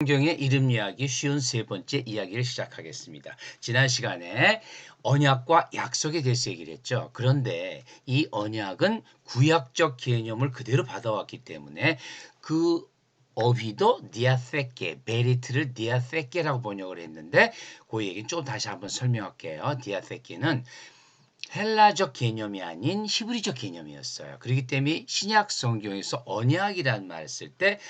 성경의 이름 이야기 쉬운 세 번째 이야기를 시작하겠습니다. 지난 시간에 언약과 약속에 대해서 얘기를 했죠. 그런데 이 언약은 구약적 개념을 그대로 받아왔기 때문에 그 어휘도 디아세케, 베리트를 디아세케라고 번역을 했는데 그 얘기는 좀 다시 한번 설명할게요. 디아세케는 헬라적 개념이 아닌 히브리적 개념이었어요. 그렇기 때문에 신약 성경에서 언약이라는 말을 쓸때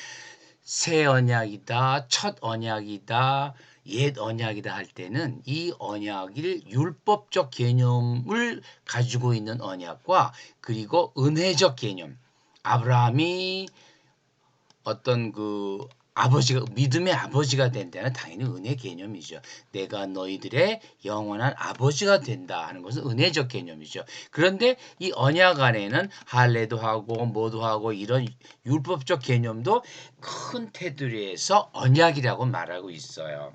새 언약이다, 첫 언약이다, 옛 언약이다 할 때는 이 언약을 율법적 개념을 가지고 있는 언약과 그리고 은혜적 개념, 아브라함이 어떤 그 아버지가 믿음의 아버지가 된다는 당연히 은혜 개념이죠. 내가 너희들의 영원한 아버지가 된다 하는 것은 은혜적 개념이죠. 그런데 이 언약 안에는 할례도 하고 뭐도 하고 이런 율법적 개념도 큰 테두리에서 언약이라고 말하고 있어요.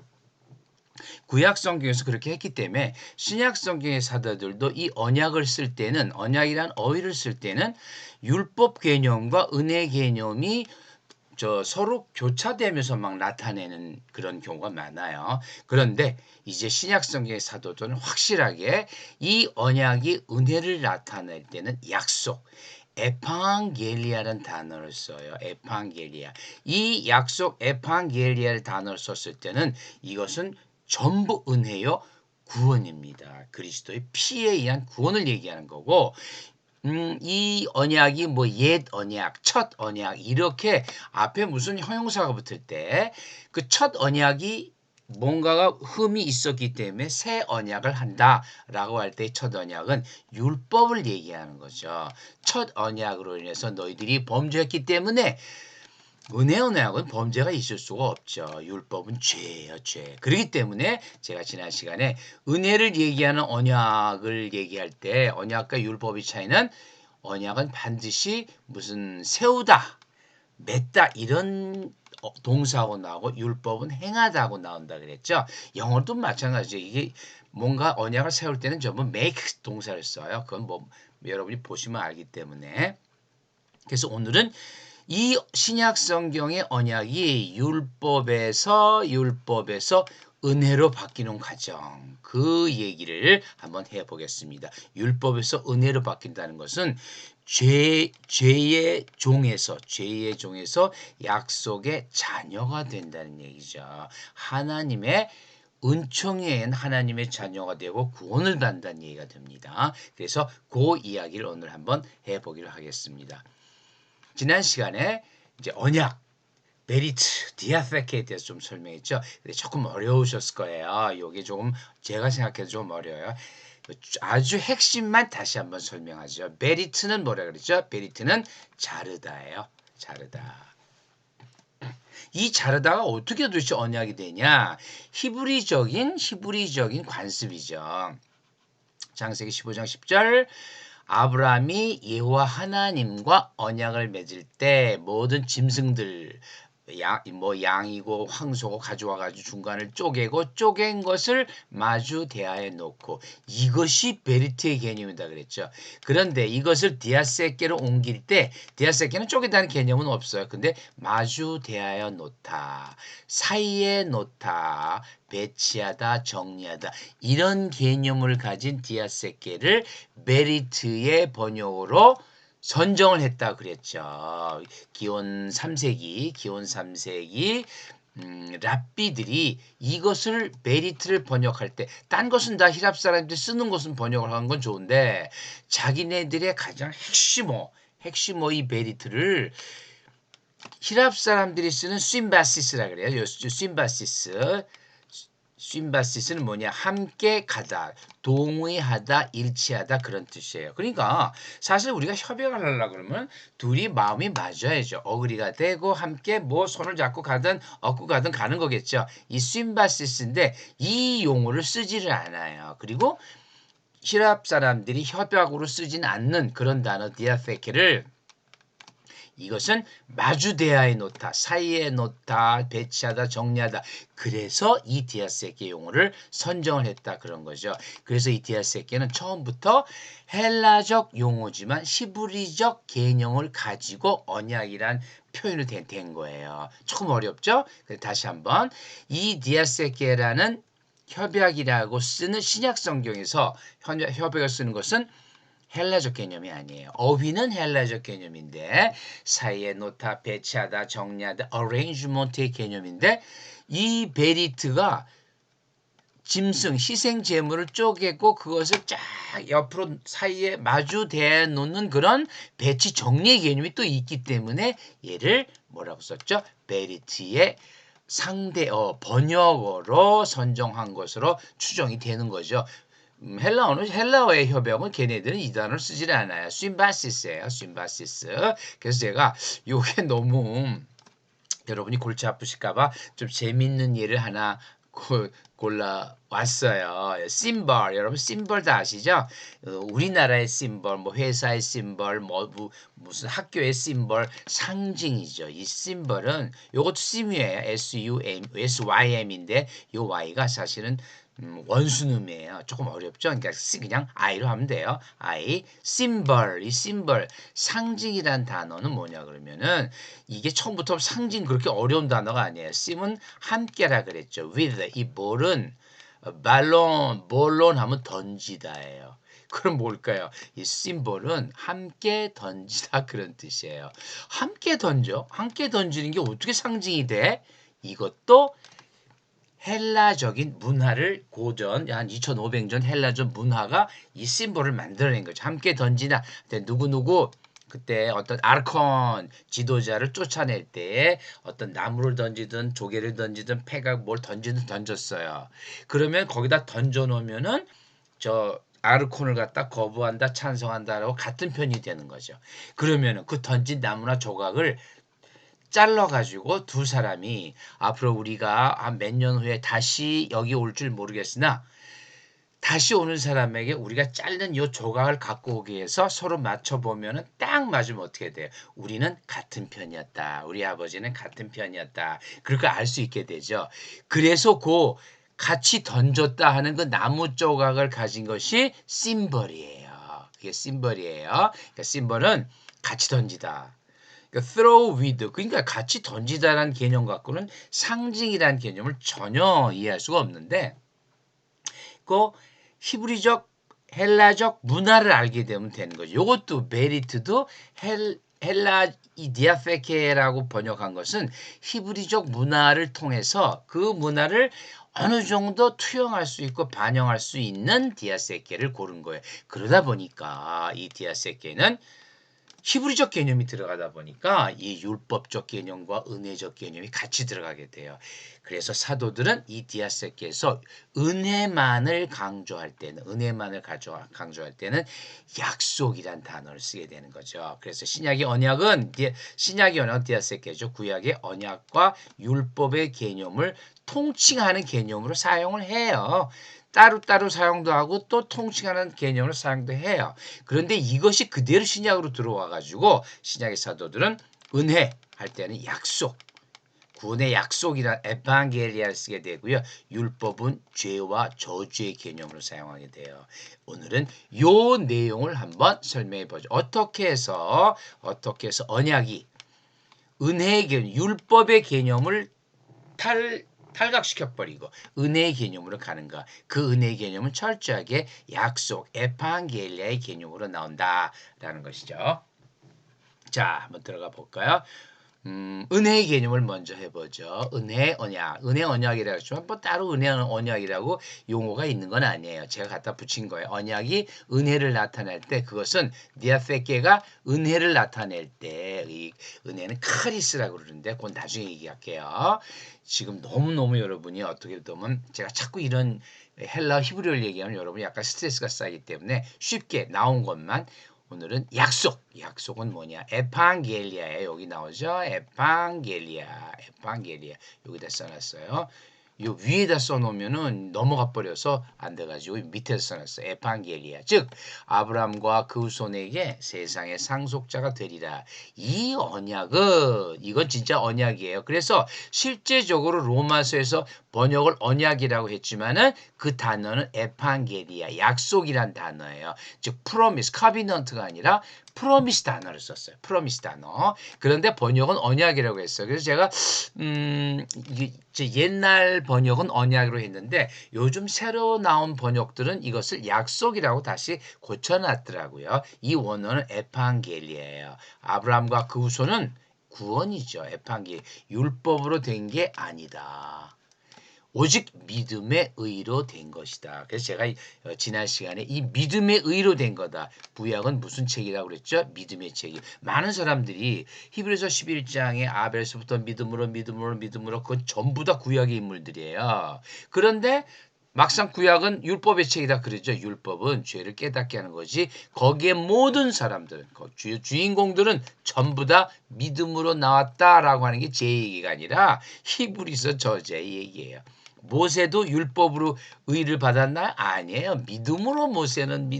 구약 성경에서 그렇게 했기 때문에 신약 성경의 사도들도 이 언약을 쓸 때는 언약이란 어휘를 쓸 때는 율법 개념과 은혜 개념이 서로 교차되면서 막 나타내는 그런 경우가 많아요. 그런데 이제 신약 성경의 사도들은 확실하게 이 언약이 은혜를 나타낼 때는 약속, 에판겔리아라는 단어를 써요. 에판겔리아. 이 약속 에판겔리아를 단어를 썼을 때는 이것은 전부 은혜요 구원입니다. 그리스도의 피에 의한 구원을 얘기하는 거고 이 언약이 뭐 옛 언약, 첫 언약 이렇게 앞에 무슨 형용사가 붙을 때 그 첫 언약이 뭔가가 흠이 있었기 때문에 새 언약을 한다라고 할 때 첫 언약은 율법을 얘기하는 거죠. 첫 언약으로 인해서 너희들이 범죄했기 때문에 은혜 언약은 범죄가 있을 수가 없죠. 율법은 죄예요, 죄. 그렇기 때문에 제가 지난 시간에 은혜를 얘기하는 언약을 얘기할 때 언약과 율법의 차이는 언약은 반드시 무슨 세우다, 맺다 이런 동사하고 나오고 율법은 행하다고 나온다 그랬죠. 영어도 마찬가지죠. 이게 뭔가 언약을 세울 때는 전부 make 동사를 써요. 그건 뭐 여러분이 보시면 알기 때문에. 그래서 오늘은 이 신약 성경의 언약이 율법에서 은혜로 바뀌는 과정 그 얘기를 한번 해보겠습니다. 율법에서 은혜로 바뀐다는 것은 죄의 종에서 약속의 자녀가 된다는 얘기죠. 하나님의 은총에 의한 하나님의 자녀가 되고 구원을 받는다는 얘기가 됩니다. 그래서 그 이야기를 오늘 한번 해보기로 하겠습니다. 지난 시간에 이제 언약, 메리트, 디아페케에 대해서 좀 설명했죠. 근데 조금 어려우셨을 거예요. 이게 조금 제가 생각해도 좀 어려워요. 아주 핵심만 다시 한번 설명하죠. 메리트는 뭐라 그랬죠? 메리트는 자르다예요. 자르다. 이 자르다가 어떻게 도대체 언약이 되냐? 히브리적인 관습이죠. 창세기 15장 10절 아브라함이 여호와 하나님과 언약을 맺을 때 모든 짐승들 양이고 황소고 가져와 가지고 중간을 쪼개고 쪼갠 것을 마주 대하에 놓고 이것이 베리트의 개념이다 그랬죠. 그런데 이것을 디아세케로 옮길 때 디아세케는 쪼개다는 개념은 없어요. 근데 마주 대하여 놓다, 사이에 놓다, 배치하다, 정리하다 이런 개념을 가진 디아세케를 베리트의 번역으로 선정을 했다 그랬죠. 기원 3세기 랍비들이 이것을 베리트를 번역할 때 딴 것은 다 히랍 사람들이 쓰는 것은 번역을 하는 건 좋은데 자기네들의 가장 핵심어의 베리트를 히랍 사람들이 쓰는 쉰바시스라 그래요. 쉰바시스는 뭐냐? 함께 가다, 동의하다, 일치하다 그런 뜻이에요. 그러니까 사실 우리가 협약을 하려고 그러면 둘이 마음이 맞아야죠. 어그리가 되고 함께 뭐 손을 잡고 가든 얻고 가든 가는 거겠죠. 이 쉰바시스인데 이 용어를 쓰지를 않아요. 그리고 히랍 사람들이 협약으로 쓰진 않는 그런 단어 디아페케를 이것은 마주대하에 놓다, 사이에 놓다, 배치하다, 정리하다. 그래서 이 디아세케 용어를 선정을 했다 그런 거죠. 그래서 이 디아세케는 처음부터 헬라적 용어지만 히브리적 개념을 가지고 언약이란 표현이 된 거예요. 조금 어렵죠? 다시 한번 이 디아세케라는 협약이라고 쓰는 신약 성경에서 협약을 쓰는 것은 헬라적 개념이 아니에요. 어휘는 헬라적 개념인데 사이에 놓다, 배치하다, 정리하다, arrangement의 개념인데 이 베리트가 짐승, 희생 제물을 쪼개고 그것을 쫙 옆으로 사이에 마주 대 놓는 그런 배치 정리의 개념이 또 있기 때문에 얘를 뭐라고 썼죠? 베리트의 상대어, 번역어로 선정한 것으로 추정이 되는 거죠. 헬라어의 협약은 걔네들은 이 단어를 쓰질 않아요. 심바시스예요. 심바시스. 그래서 제가 요게 너무 여러분이 골치 아프실까봐 좀 재밌는 예를 하나 골라 왔어요. 심벌 여러분 심벌 다 아시죠? 우리나라의 심벌, 뭐 회사의 심벌, 무슨 학교의 심벌 상징이죠. 이 심벌은 요것도 심이에요. SYM인데 요 Y가 사실은 원수음이에요. 조금 어렵죠? 그러니까 그냥 I로 하면 돼요. I, 심벌, 이 심벌 상징이란 단어는 뭐냐 그러면은 이게 처음부터 상징 그렇게 어려운 단어가 아니에요. 심은 함께라 그랬죠. with 이 볼은 볼론 하면 던지다예요. 그럼 뭘까요? 이 심볼은 함께 던지다 그런 뜻이에요. 함께 던져? 함께 던지는 게 어떻게 상징이 돼? 이것도 헬라적인 문화를 고전 한 2500년 헬라적 문화가 이 심볼을 만들어낸 거죠. 함께 던지다. 누구누구 그때 어떤 아르콘 지도자를 쫓아낼 때 어떤 나무를 던지든 조개를 던지든 패각 뭘 던지든 던졌어요. 그러면 거기다 던져 놓으면은 저 아르콘을 갖다 거부한다 찬성한다라고 같은 편이 되는 거죠. 그러면은 그 던진 나무나 조각을 잘라가지고 두 사람이 앞으로 우리가 한 몇 년 후에 다시 여기 올 줄 모르겠으나 다시 오는 사람에게 우리가 자른 요 조각을 갖고 오기 위해서 서로 맞춰보면은 딱 맞으면 어떻게 돼요? 우리는 같은 편이었다. 우리 아버지는 같은 편이었다. 그걸 알 수 있게 되죠. 그래서 그 같이 던졌다 하는 그 나무 조각을 가진 것이 심벌이에요. 그게 심벌이에요. 그러니까 심벌은 같이 던지다. 그러니까 throw with 그러니까 같이 던지다라는 개념 갖고는 상징이라는 개념을 전혀 이해할 수가 없는데 그 히브리적 헬라적 문화를 알게 되면 되는 거죠. 이것도 베리트도 헬라 이 디아페케라고 번역한 것은 히브리적 문화를 통해서 그 문화를 어느 정도 투영할 수 있고 반영할 수 있는 디아세케를 고른 거예요. 그러다 보니까 이 디아세케는 히브리적 개념이 들어가다 보니까 이 율법적 개념과 은혜적 개념이 같이 들어가게 돼요. 그래서 사도들은 이 디아세케에서 은혜만을 강조할 강조할 때는 약속이란 단어를 쓰게 되는 거죠. 그래서 신약의 언약은 디아세케죠. 구약의 언약과 율법의 개념을 통칭하는 개념으로 사용을 해요. 따로따로 사용도 하고 또 통칭하는 개념으로 사용도 해요. 그런데 이것이 그대로 신약으로 들어와 가지고 신약의 사도들은 은혜 할 때는 약속, 구원의 약속이란 에반게리아를 쓰게 되고요. 율법은 죄와 저주의 개념으로 사용하게 돼요. 오늘은 요 내용을 한번 설명해 보죠. 어떻게 해서 언약이 은혜의 개념, 율법의 개념을 탈각시켜버리고 은혜의 개념으로 가는가. 그 은혜의 개념은 철저하게 약속, 에판겔리아의 개념으로 나온다라는 것이죠. 자, 한번 들어가 볼까요? 은혜의 개념을 먼저 해보죠. 은혜 언약이라고 했지만 뭐 따로 은혜 언약이라고 용어가 있는 건 아니에요. 제가 갖다 붙인 거예요. 언약이 은혜를 나타낼 때 그것은 디아페케가 은혜를 나타낼 때 이 은혜는 카리스라고 그러는데 그건 나중에 얘기할게요. 지금 너무너무 여러분이 어떻게 보면 제가 자꾸 이런 헬라 히브리어를 얘기하면 여러분이 약간 스트레스가 쌓이기 때문에 쉽게 나온 것만 오늘은 약속은 뭐냐? 에판겔리아에 여기 나오죠. 에판겔리아 여기다 써놨어요. 요 위에다 써놓으면은 넘어가 버려서 안 돼가지고 밑에 써놨어. 에판게리아. 즉 아브라함과 그 후손에게 세상의 상속자가 되리라. 이 언약은 이건 진짜 언약이에요. 그래서 실제적으로 로마서에서 번역을 언약이라고 했지만은 그 단어는 에판게리아, 약속이란 단어예요. 즉 프로미스, 카비넌트가 아니라 프로미스 단어를 썼어요. 프로미스 단어. 그런데 번역은 언약이라고 했어요. 그래서 제가 이제 옛날 번역은 언약으로 했는데 요즘 새로 나온 번역들은 이것을 약속이라고 다시 고쳐놨더라고요. 이 원어는 에판겔리예요. 아브라함과 그 후손은 구원이죠. 에판겔 율법으로 된 게 아니다. 오직 믿음의 의로 된 것이다. 그래서 제가 지난 시간에 이 믿음의 의로 된 거다. 구약은 무슨 책이라고 그랬죠? 믿음의 책이. 많은 사람들이 히브리서 11장에 아벨서부터 믿음으로 그건 전부 다 구약의 인물들이에요. 그런데 막상 구약은 율법의 책이다 그러죠. 율법은 죄를 깨닫게 하는 거지. 거기에 모든 사람들, 주인공들은 전부 다 믿음으로 나왔다라고 하는 게 제 얘기가 아니라 히브리서 저자의 얘기예요. 모세도 율법으로 의를 받았나요? 아니에요. 믿음으로 모세는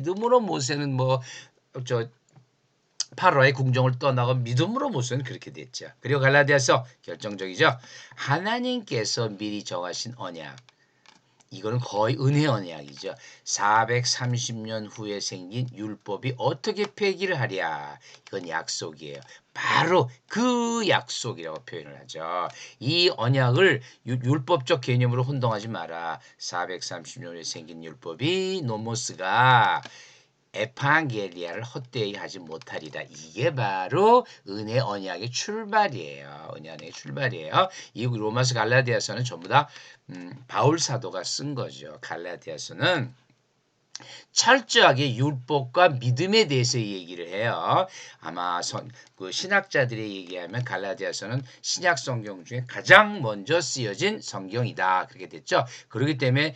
파라오의 궁정을 떠나고 믿음으로 모세는 그렇게 됐죠. 그리고 갈라디아서 결정적이죠. 하나님께서 미리 정하신 언약. 이거는 거의 은혜 언약이죠. 430년 후에 생긴 율법이 어떻게 폐기를 하랴. 이건 약속이에요. 바로 그 약속이라고 표현을 하죠. 이 언약을 율법적 개념으로 혼동하지 마라. 430년 후에 생긴 율법이 노모스가 에판게리아를 헛되이 하지 못하리라. 이게 바로 은혜 언약의 출발이에요. 은혜 언약의 출발이에요. 이 로마서 갈라디아서는 전부 다 바울 사도가 쓴 거죠. 갈라디아서는 철저하게 율법과 믿음에 대해서 얘기를 해요. 아마 그 신학자들의 얘기하면 갈라디아서는 신약 성경 중에 가장 먼저 쓰여진 성경이다. 그렇게 됐죠. 그렇기 때문에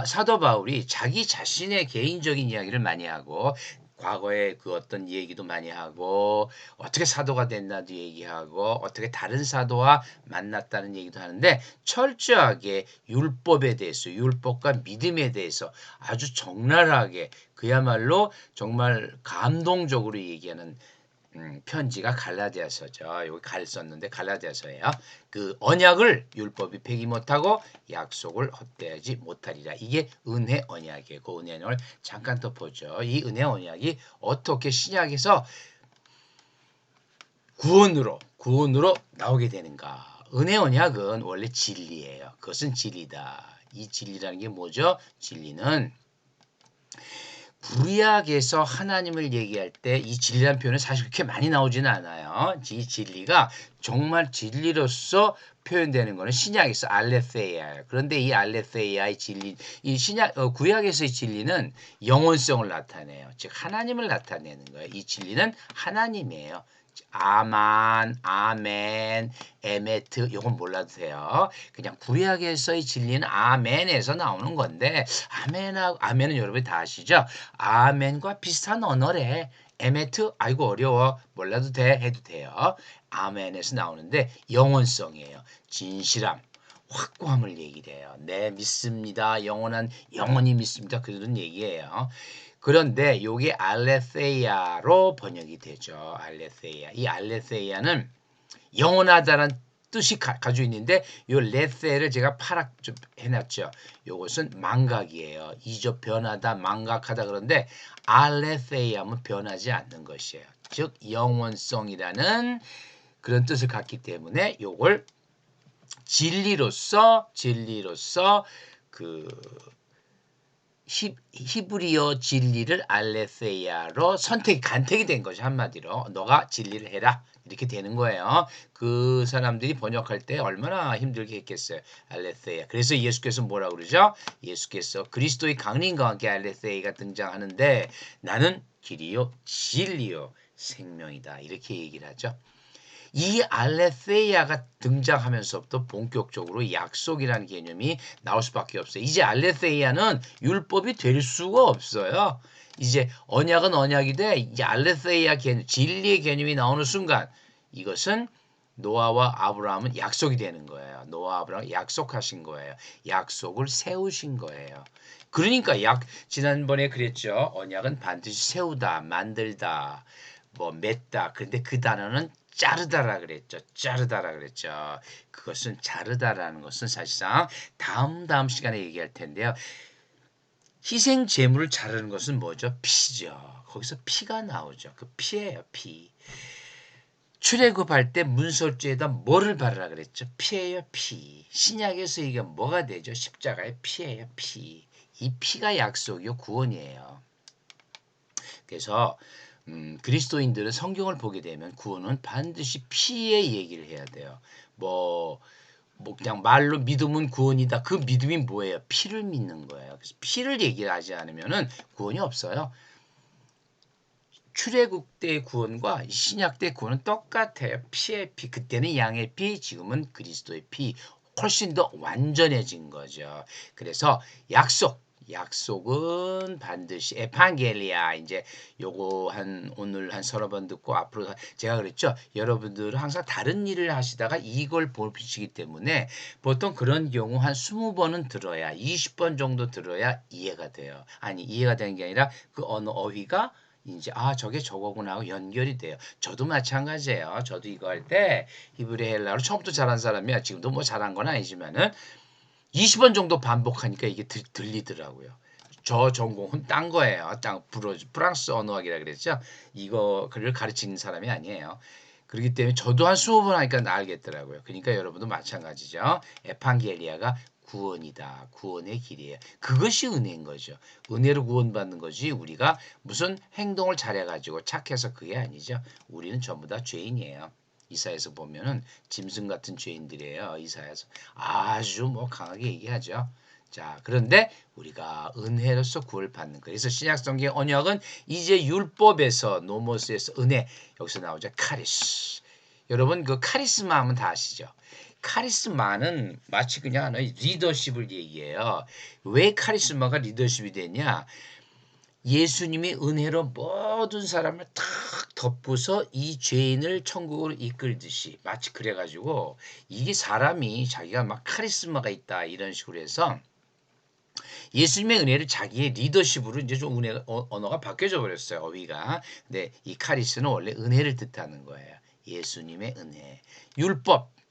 사도 바울이 자기 자신의 개인적인 이야기를 많이 하고 과거에 그 어떤 얘기도 많이 하고 어떻게 사도가 됐나도 얘기하고 어떻게 다른 사도와 만났다는 얘기도 하는데 철저하게 율법에 대해서 율법과 믿음에 대해서 아주 적나라하게 그야말로 정말 감동적으로 얘기하는 편지가 갈라디아서죠. 여기 갈 썼는데 갈라디아서예요. 그 언약을 율법이 폐기 못하고 약속을 헛되하지 못하리라. 이게 은혜 언약이에요. 그 은혜 언약을 잠깐 더 보죠. 이 은혜 언약이 어떻게 신약에서 구원으로 나오게 되는가? 은혜 언약은 원래 진리예요. 그것은 진리다. 이 진리라는 게 뭐죠? 진리는 구약에서 하나님을 얘기할 때 이 진리라는 표현은 사실 그렇게 많이 나오지는 않아요. 이 진리가 정말 진리로서 표현되는 것은 신약에서 알레the이아예요. 그런데 이 알레the이아의 진리, 이 구약에서의 진리는 영원성을 나타내요. 즉 하나님을 나타내는 거예요. 이 진리는 하나님이에요. 아만, 아멘, 에메트 이건 몰라도 돼요. 그냥 구약에서의 진리는 아멘에서 나오는 건데 아멘은 여러분이 다 아시죠? 아멘과 비슷한 언어래. 에메트 아이고 어려워 몰라도 돼 해도 돼요. 아멘에서 나오는데 영원성이에요. 진실함. 확고함을 얘기를 해요. 네, 믿습니다. 영원히 믿습니다. 그런 얘기예요. 그런데 요게 알레세이아로 번역이 되죠. 알레세이아. 이 알레세이아는 영원하다는 뜻이 가지고 있는데 요 레세를 제가 파랗게 좀 해놨죠. 요것은 망각이에요. 이조 변하다, 망각하다 그런데 알레세이아는 변하지 않는 것이에요. 즉 영원성이라는 그런 뜻을 갖기 때문에 요걸 진리로서 그 히브리어 진리를 알레세이아로 간택이 된 거죠. 한마디로 너가 진리를 해라 이렇게 되는 거예요. 그 사람들이 번역할 때 얼마나 힘들게 했겠어요. 알레세이아. 그래서 예수께서 뭐라고 그러죠? 예수께서 그리스도의 강림과 함께 알레세이가 등장하는데 나는 길이요 진리요 생명이다 이렇게 얘기를 하죠. 이 알레세이아가 등장하면서부터 본격적으로 약속이라는 개념이 나올 수밖에 없어요. 이제 알레세이아는 율법이 될 수가 없어요. 이제 언약은 언약이 돼 이제 알레세이아 개념, 진리의 개념이 나오는 순간 이것은 노아와 아브라함은 약속이 되는 거예요. 노아 아브라함 약속하신 거예요. 약속을 세우신 거예요. 그러니까 지난번에 그랬죠. 언약은 반드시 세우다, 만들다, 뭐 맺다. 근데 그 단어는 자르다라 그랬죠. 자르다라 그랬죠. 그것은 자르다라는 것은 사실상 다음 시간에 얘기할 텐데요. 희생 제물을 자르는 것은 뭐죠? 피죠. 거기서 피가 나오죠. 그 피예요, 피. 출애굽할 때 문설주에다 뭐를 바르라 그랬죠? 피예요, 피. 신약에서 이게 뭐가 되죠? 십자가의 피예요, 피. 이 피가 약속이요, 구원이에요. 그래서 그리스도인들은 성경을 보게 되면 구원은 반드시 피의 얘기를 해야 돼요. 뭐 그냥 말로 믿음은 구원이다. 그 믿음이 뭐예요? 피를 믿는 거예요. 그래서 피를 얘기하지 않으면은 구원이 없어요. 출애굽 때 구원과 신약 때 구원은 똑같아요. 피의 피. 그때는 양의 피, 지금은 그리스도의 피. 훨씬 더 완전해진 거죠. 그래서 약속은 반드시 에판겔리아 이제 요거 오늘 한 서너 번 듣고 앞으로 제가 그랬죠. 여러분들은 항상 다른 일을 하시다가 이걸 보시기 때문에 보통 그런 경우 한 20번은 들어야 20번 정도 들어야 이해가 돼요. 아니 이해가 되는 게 아니라 그 어느 어휘가 이제 저게 저거구나 하고 연결이 돼요. 저도 마찬가지예요. 저도 이거 할 때 히브리 헬라어를 처음부터 잘한 사람이야. 지금도 뭐 잘한 건 아니지만은 20번 정도 반복하니까 이게 들리더라고요. 저 전공은 딴 거예요. 프랑스 언어학이라 그랬죠. 이거를 가르치는 사람이 아니에요. 그렇기 때문에 저도 한 20번 하니까 알겠더라고요. 그러니까 여러분도 마찬가지죠. 에판게리아가 구원이다. 구원의 길이에요. 그것이 은혜인 거죠. 은혜로 구원받는 거지 우리가 무슨 행동을 잘해가지고 착해서 그게 아니죠. 우리는 전부 다 죄인이에요. 이사에서 보면은 짐승 같은 죄인들이에요. 이사에서 아주 뭐 강하게 얘기하죠. 자, 그런데 우리가 은혜로서 구원을 받는 거예요. 그래서 신약성경 언약은 이제 율법에서 노모스에서 은혜 여기서 나오죠. 카리스. 여러분 그 카리스마 하면 다 아시죠? 카리스마는 마치 그냥 리더십을 얘기해요. 왜 카리스마가 리더십이 되냐? 예수님이 은혜로 모든 사람을 탁 덮고서 이 죄인을 천국으로 이끌듯이 마치 그래가지고 이게 사람이 자기가 막 카리스마가 있다 이런 식으로 해서 예수님의 은혜를 자기의 리더십으로 이제 좀 언어가 바뀌어져 버렸어요. 어휘가. 근데 이 카리스는 원래 은혜를 뜻하는 거예요. 예수님의 은혜.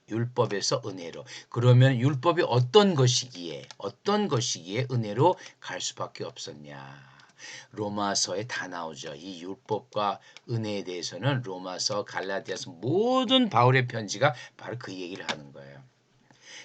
율법에서 은혜로. 그러면 율법이 어떤 것이기에 은혜로 갈 수밖에 없었냐. 로마서에 다 나오죠. 이 율법과 은혜에 대해서는 로마서, 갈라디아서 모든 바울의 편지가 바로 그 얘기를 하는 거예요.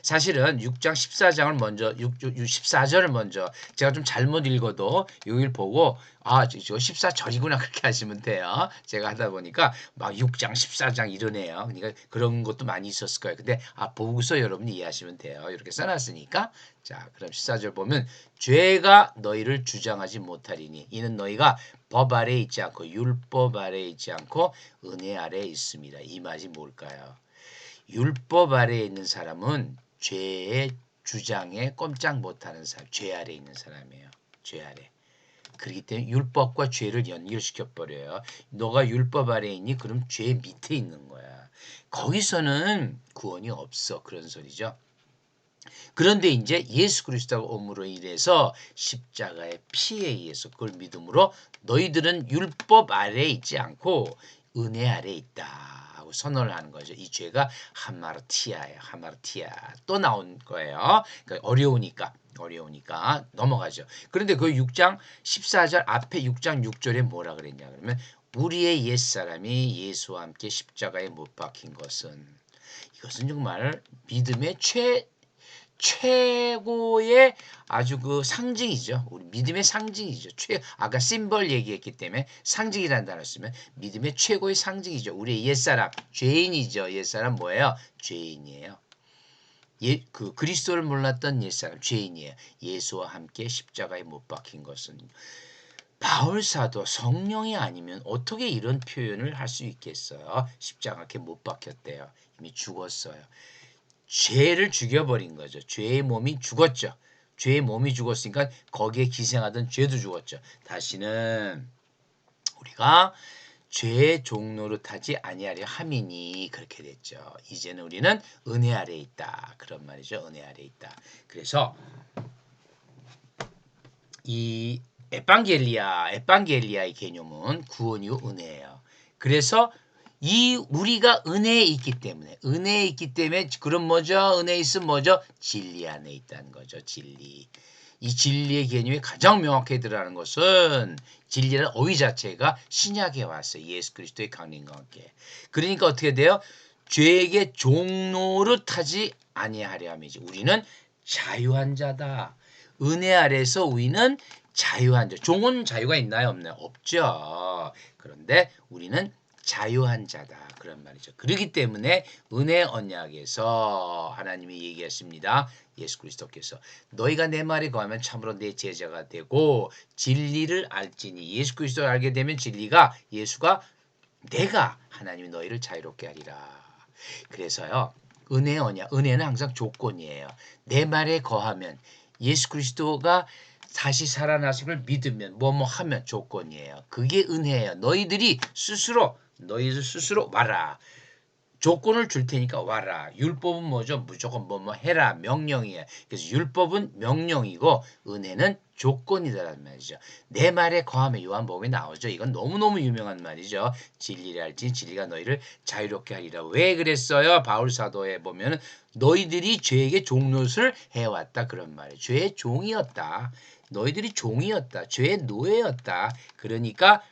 사실은 6장 14장을 먼저 14절을 먼저 제가 좀 잘못 읽어도 여기를 보고 저 14절이구나 그렇게 하시면 돼요. 제가 하다 보니까 막 6장 14장 이러네요. 그러니까 그런 것도 많이 있었을 거예요. 근데 보고서 여러분이 이해하시면 돼요. 이렇게 써놨으니까 자 그럼 14절 보면 죄가 너희를 주장하지 못하리니 이는 너희가 법 아래에 있지 않고 율법 아래에 있지 않고 은혜 아래에 있습니다. 이 말이 뭘까요? 율법 아래에 있는 사람은 죄의 주장에 꼼짝 못하는 사람, 죄 아래에 있는 사람이에요. 죄 아래. 그렇기 때문에 율법과 죄를 연결시켜 버려요. 너가 율법 아래에 있니? 그럼 죄 밑에 있는 거야. 거기서는 구원이 없어. 그런 소리죠. 그런데 이제 예수 그리스도가 옴으로 인해서 십자가의 피에 의해서 그걸 믿음으로 너희들은 율법 아래에 있지 않고 은혜 아래에 있다 하고 선언을 하는 거죠. 이 죄가 하마르티아예요. 하마르티아 또 나온 거예요. 그러니까 어려우니까 넘어가죠. 그런데 그 6장 14절 앞에 6장 6절에 뭐라 그랬냐 그러면 우리의 옛사람이 예수와 함께 십자가에 못 박힌 것은 이것은 정말 믿음의 최고의 아주 그 상징이죠. 우리 믿음의 상징이죠. 아까 심벌 얘기했기 때문에 상징이라는 단어 쓰면 믿음의 최고의 상징이죠. 우리의 옛사람, 죄인이죠. 옛사람 뭐예요? 죄인이에요. 그 그리스도를 몰랐던 옛사람, 죄인이에요. 예수와 함께 십자가에 못 박힌 것은 바울 사도 성령이 아니면 어떻게 이런 표현을 할 수 있겠어요? 십자가에 못 박혔대요. 이미 죽었어요. 죄를 죽여버린 거죠. 죄의 몸이 죽었죠. 죄의 몸이 죽었으니까 거기에 기생하던 죄도 죽었죠. 다시는 우리가 죄의 종로로 타지 아니하려 함이니 그렇게 됐죠. 이제는 우리는 은혜 아래에 있다. 그런 말이죠. 은혜 아래에 있다. 그래서 이 에반겔리아의 개념은 구원 이후 은혜예요. 그래서 이 우리가 은혜에 있기 때문에 그럼 뭐죠? 은혜에 있으면 뭐죠? 진리 안에 있다는 거죠. 진리. 이 진리의 개념이 가장 명확하게 드러나는 것은 진리라는 어휘 자체가 신약에 왔어요. 예수 그리스도의 강림과 함께. 그러니까 어떻게 돼요? 죄에게 종로를 타지 아니하려 함이지. 우리는 자유한 자다. 은혜 아래서 우리는 자유한 자. 종은 자유가 있나요? 없나요? 없죠. 그런데 우리는 자유한 자다. 그런 말이죠. 그렇기 때문에 은혜 언약에서 하나님이 얘기했습니다. 예수 그리스도께서 너희가 내 말에 거하면 참으로 내 제자가 되고 진리를 알지니 예수 그리스도를 알게 되면 진리가 예수가 내가 하나님이 너희를 자유롭게 하리라. 그래서요. 은혜 언약, 은혜는 항상 조건이에요. 내 말에 거하면 예수 그리스도가 다시 살아나심을 믿으면 뭐뭐 하면 조건이에요. 그게 은혜예요. 너희들 스스로 와라. 조건을 줄 테니까 와라. 율법은 뭐죠? 무조건 뭐뭐 해라. 명령이에요. 그래서 율법은 명령이고 은혜는 조건이다라는 말이죠. 내 말에 거하면 요한복음에 나오죠. 이건 너무너무 유명한 말이죠. 진리를 알지 진리가 너희를 자유롭게 하리라. 왜 그랬어요? 바울 사도에 보면 너희들이 죄에게 종노릇을 해왔다 그런 말이에요. 죄의 종이었다. 너희들이 종이었다. 죄의 노예였다. 그러니까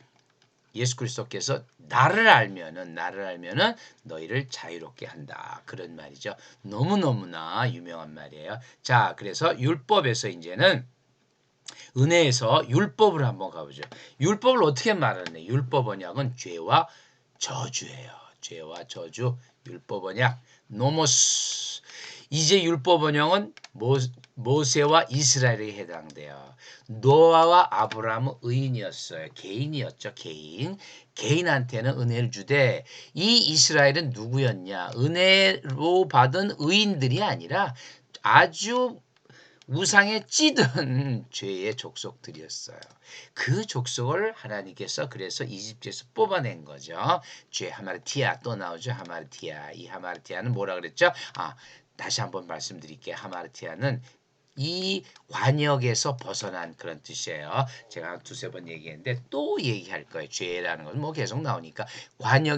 예수 그리스도께서 나를 알면은 너희를 자유롭게 한다. 그런 말이죠. 너무너무나 유명한 말이에요. 자, 그래서 율법에서 이제는 은혜에서 율법을 한번 가보죠. 율법을 어떻게 말하느냐? 율법 언약은 죄와 저주예요. 죄와 저주. 율법 언약. 노모스. 이제 율법 언약은 모세와 이스라엘에 해당돼요. 노아와 아브라함은 의인이었어요. 개인이었죠. 개인한테는 은혜를 주되 이 이스라엘은 누구였냐? 은혜로 받은 의인들이 아니라 아주 우상에 찌든 죄의 족속들이었어요. 그 족속을 하나님께서 그래서 이집트에서 뽑아낸 거죠. 죄 하마르티아 또 나오죠. 하마르티아. 이 하마르티아는 뭐라 그랬죠? 다시 한번 말씀드릴게요. 하마르티아는 이 관역에서 벗어난 그런 뜻이에요. 제가 한 두세 번 얘기했는데 또 얘기할 거예요. 죄라는 건 뭐 계속 나오니까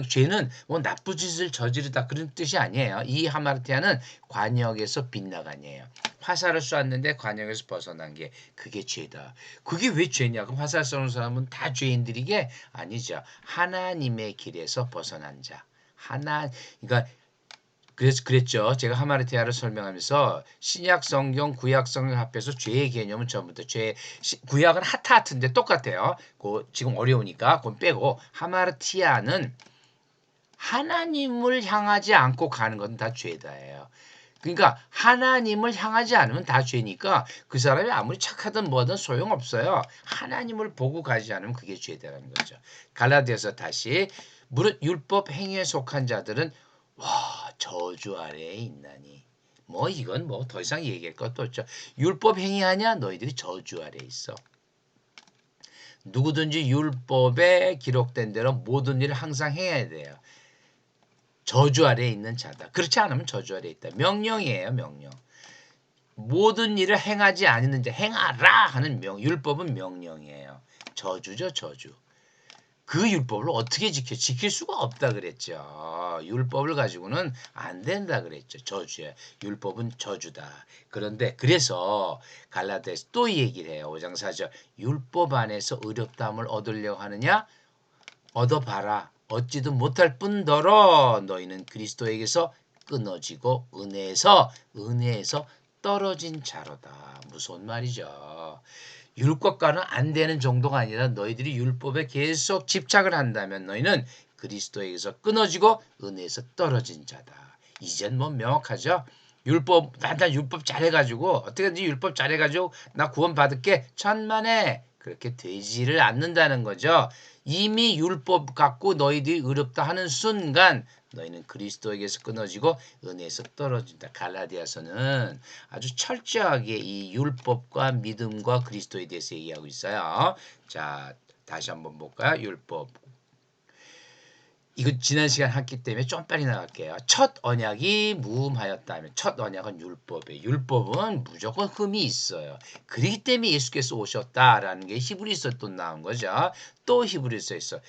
죄는 뭐 나쁜 짓을 저지르다 그런 뜻이 아니에요. 이 하마르티아는 관역에서 빗나간이에요. 화살을 쐈는데 관역에서 벗어난 게 그게 죄다. 그게 왜 죄냐? 그럼 화살 쏘는 사람은 다 죄인들이게 아니죠. 하나님의 길에서 벗어난 자. 그러니까 그래서 그랬죠. 제가 하마르티아를 설명하면서 신약 성경, 구약 성경 합해서 죄의 개념은 전부 다 구약은 하트인데 똑같아요. 지금 어려우니까 그건 빼고 하마르티아는 하나님을 향하지 않고 가는 건 다 죄다예요. 그러니까 하나님을 향하지 않으면 다 죄니까 그 사람이 아무리 착하든 뭐든 소용없어요. 하나님을 보고 가지 않으면 그게 죄다라는 거죠. 갈라디아서 다시 무릇 율법 행위에 속한 자들은 저주 아래에 있나니. 뭐 이건 뭐 더 이상 얘기할 것도 없죠. 율법 행위하냐? 너희들이 저주 아래에 있어. 누구든지 율법에 기록된 대로 모든 일을 항상 해야 돼요. 저주 아래에 있는 자다. 그렇지 않으면 저주 아래에 있다. 명령이에요. 명령. 모든 일을 행하지 않는 자 행하라 하는 율법은 명령이에요. 저주죠. 저주. 그 율법을 어떻게 지킬 수가 없다 그랬죠. 율법을 가지고는 안 된다 그랬죠. 저주야. 율법은 저주다. 그런데 그래서 갈라디아서 또 얘기를 해요. 5장 4절. 율법 안에서 의롭다함을 얻으려고 하느냐? 얻어봐라. 얻지도 못할 뿐더러 너희는 그리스도에게서 끊어지고 은혜에서 떨어진 자로다. 무서운 말이죠. 율법과는 안 되는 정도가 아니라 너희들이 율법에 계속 집착을 한다면 너희는 그리스도에게서 끊어지고 은혜에서 떨어진 자다. 이젠 뭐 명확하죠? 나 율법 잘해가지고 어떻게든지 율법 잘해가지고 나 구원 받을게 천만에 그렇게 되지를 않는다는 거죠. 이미 율법 갖고 너희들이 의롭다 하는 순간 너희는 그리스도에게서 끊어지고 은혜에서 떨어진다. 갈라디아서는 아주 철저하게 이 율법과 믿음과 그리스도에 대해서 얘기하고 있어요. 자, 다시 한번 볼까요? 율법. 이거 지난 시간 했기 때문에 좀 빨리 나갈게요. 첫 언약이 무음하였다 하면 첫 언약은 율법이에요. 율법은 무조건 흠이 있어요. 그렇기 때문에 예수께서 오셨다라는 게 히브리서 또 나온 거죠. 또 히브리서에 있어.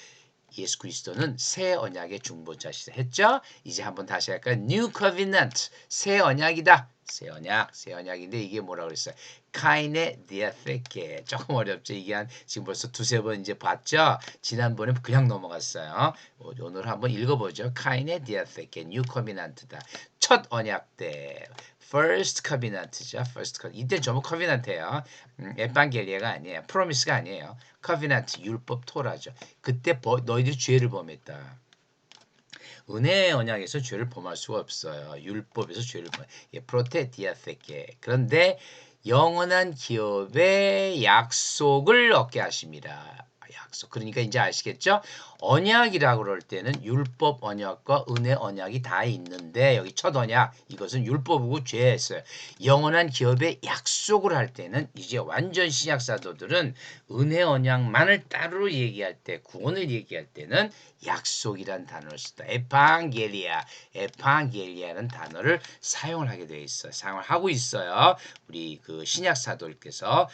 예수 그리스도는 새 언약의 중보자시다 했죠. 이제 한번 다시 할까요? New Covenant, 새 언약이다. 새 언약, 새 언약인데 이게 뭐라고 그랬어요? 카인의 디아테케. 조금 어렵죠. 이게 한 지금 벌써 두세 번 이제 봤죠. 지난번에 그냥 넘어갔어요. 오늘 한번 읽어보죠. 카인의 디아테케, New Covenant다. 첫 언약 때. First Covenant죠. First Covenant. 이때 전부 Covenant예요. 에반겔리아가 아니에요. 프로미스가 아니에요. Covenant, 율법 토라죠. 그때 너희들이 죄를 범했다. 은혜의 언약에서 죄를 범할 수가 없어요. 율법에서 죄를 범. 프로테디아세케. 그런데 영원한 기업의 약속을 얻게 하십니다. 약속. 그러니까 이제 아시겠죠? 언약이라고 그럴 때는 율법 언약과 은혜 언약이 다 있는데 여기 첫 언약 이것은 율법이고 죄였어요. 영원한 기업의 약속을 할 때는 이제 완전 신약 사도들은 은혜 언약만을 따로 얘기할 때 구원을 얘기할 때는 약속이란 단어를 쓴다. 에판겔리아라는 단어를 사용을 하게 되어 있어요. 사용을 하고 있어요. 우리 그 신약 사도들께서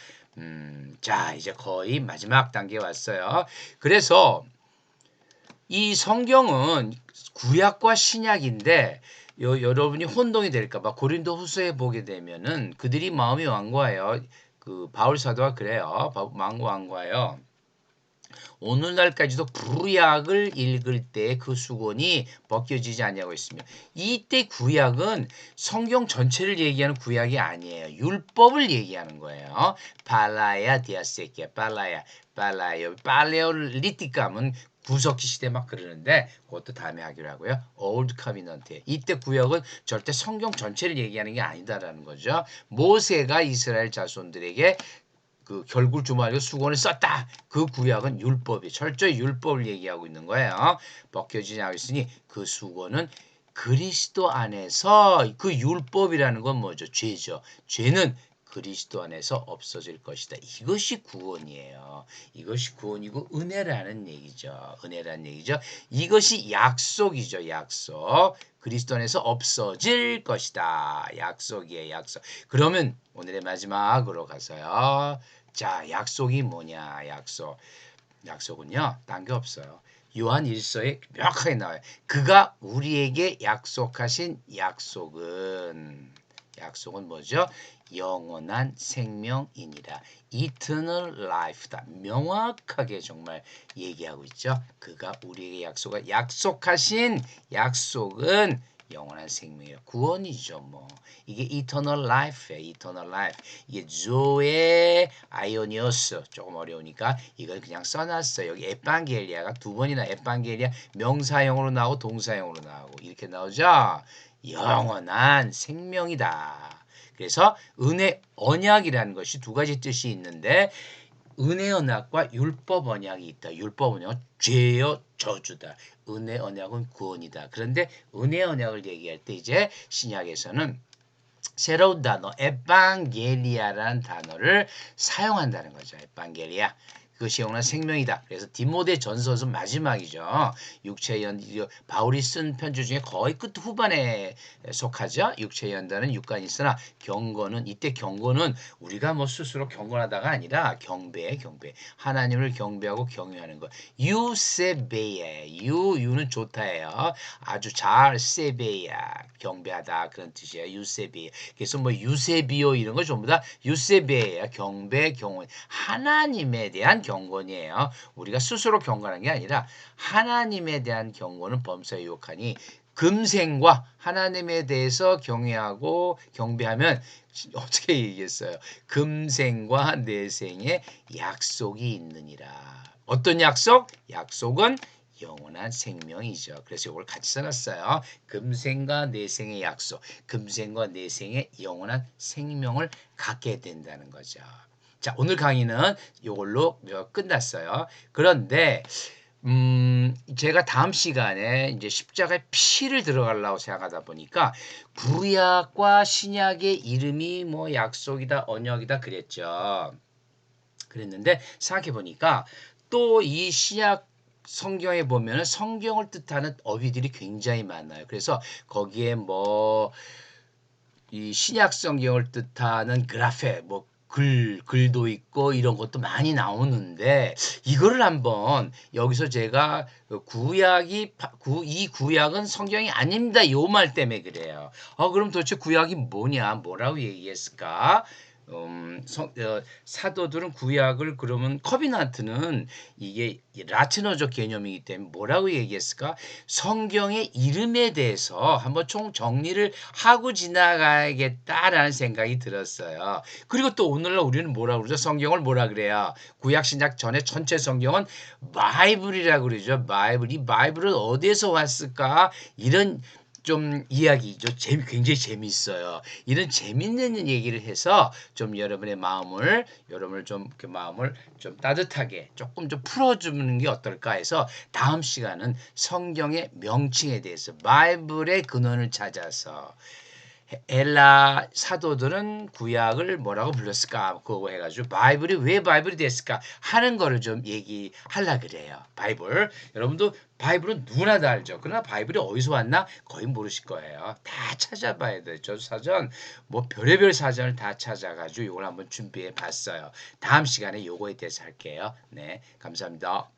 자 이제 거의 마지막 단계에 왔어요. 그래서 이 성경은 구약과 신약인데 여러분이 혼동이 될까봐 고린도 후서에 보게 되면은 그들이 마음이 완고해요. 그 바울 사도가 그래요. 마음이 완고해요. 오늘날까지도 구약을 읽을 때 그 수건이 벗겨지지 아니하고 있으며 이때 구약은 성경 전체를 얘기하는 구약이 아니에요. 율법을 얘기하는 거예요. 발라야 디아세키야 발라요 팔레올리티감은 구석기 시대 막 그러는데 그것도 다음에 하기로 하고요. 올드 카비넌트 이때 구약은 절대 성경 전체를 얘기하는 게 아니다라는 거죠. 모세가 이스라엘 자손들에게 그 결국 주말에 수건을 썼다. 그 구약은 율법이 철저히 율법을 얘기하고 있는 거예요. 벗겨지지 않고 있으니 그 수건은 그리스도 안에서 그 율법이라는 건 뭐죠? 죄죠. 죄는 그리스도 안에서 없어질 것이다. 이것이 구원이에요. 이것이 구원이고 은혜라는 얘기죠. 은혜라는 얘기죠. 이것이 약속이죠. 약속. 그리스도 안에서 없어질 것이다. 약속이에요. 약속. 그러면 오늘의 마지막으로 가서요. 자, 약속이 뭐냐? 약속은요. 딴 게 없어요. 요한 1서에 명확하게 나와요. 그가 우리에게 약속하신 약속은 뭐죠? 영원한 생명이니라. Eternal life다. 명확하게 정말 얘기하고 있죠. 그가 우리에게 약속하신 약속은 영원한 생명이에요. 구원이죠, 뭐. 이게 eternal life예요. eternal life. 이게 조에 아이오니오스 조금 어려우니까 이걸 그냥 써놨어요. 여기 에반겔리아가 두 번이나 에반겔리아 명사형으로 나오고 동사형으로 나오고 이렇게 나오죠. 영원한 생명이다. 그래서 은혜 언약이라는 것이 두 가지 뜻이 있는데 은혜 언약과 율법 언약이 있다. 율법 언약은 죄요 저주다. 은혜 언약은 구원이다. 그런데 은혜 언약을 얘기할 때 이제 신약에서는 새로운 단어 에반게리아라는 단어를 사용한다는 거죠. 에반게리아. 그것이 영원한 생명이다. 그래서 디모데 전서는 마지막이죠. 육체연 바울이 쓴 편지 중에 거의 끝 후반에 속하죠. 육체연단은 육간이 있으나 경건은 이때 경건은 우리가 뭐 스스로 경건하다가 아니라 경배. 하나님을 경배하고 경외하는 것. 유세베야. 유는 좋다예요. 아주 잘 세베야. 경배하다 그런 뜻이에요. 유세베. 그래서 뭐 유세비오 이런 거 전부 다 유세베예요. 경배, 경원. 하나님에 대한 경건이에요. 우리가 스스로 경건한 게 아니라 하나님에 대한 경건은 범사에 유혹하니 금생과 하나님에 대해서 경외하고 경배하면 어떻게 얘기했어요? 금생과 내생에 약속이 있느니라. 어떤 약속? 약속은 영원한 생명이죠. 그래서 이걸 같이 써놨어요. 금생과 내생의 약속. 금생과 내생의 영원한 생명을 갖게 된다는 거죠. 자, 오늘 강의는 이걸로 끝났어요. 그런데 제가 다음 시간에 이제 십자가에 피를 들어가려고 생각하다 보니까 구약과 신약의 이름이 뭐 약속이다, 언약이다 그랬죠. 그랬는데 생각해 보니까 또 이 신약 성경에 보면은 성경을 뜻하는 어휘들이 굉장히 많아요. 그래서 거기에 뭐 이 신약 성경을 뜻하는 그라페 뭐 글도 있고 이런 것도 많이 나오는데 이거를 한번 여기서 제가 이 구약은 성경이 아닙니다. 요 말 때문에 그래요. 그럼 도대체 구약이 뭐냐? 뭐라고 얘기했을까? 사도들은 구약을 그러면 커비넌트는 이게 라틴어적 개념이기 때문에 뭐라고 얘기했을까? 성경의 이름에 대해서 한번 총 정리를 하고 지나가야겠다라는 생각이 들었어요. 그리고 또 오늘날 우리는 뭐라 그러죠? 성경을 뭐라 그래요? 구약 신약 전에 전체 성경은 바이블이라고 그러죠. 바이블. 이 바이블은 어디에서 왔을까? 이런 좀 이야기죠. 굉장히 재미있어요. 이런 재밌는 얘기를 해서 좀 여러분을 좀 그 마음을 좀 따뜻하게 조금 좀 풀어주는 게 어떨까 해서 다음 시간은 성경의 명칭에 대해서 바이블의 근원을 찾아서 엘라 사도들은 구약을 뭐라고 불렀을까? 그거 해가지고 바이블이 왜 바이블이 됐을까? 하는 거를 좀 얘기하려 그래요. 바이블. 여러분도 바이블은 누구나 다 알죠. 그러나 바이블이 어디서 왔나? 거의 모르실 거예요. 다 찾아봐야 돼요. 저도 사전, 뭐 별의별 사전을 다 찾아가지고 이걸 한번 준비해 봤어요. 다음 시간에 요거에 대해서 할게요. 네, 감사합니다.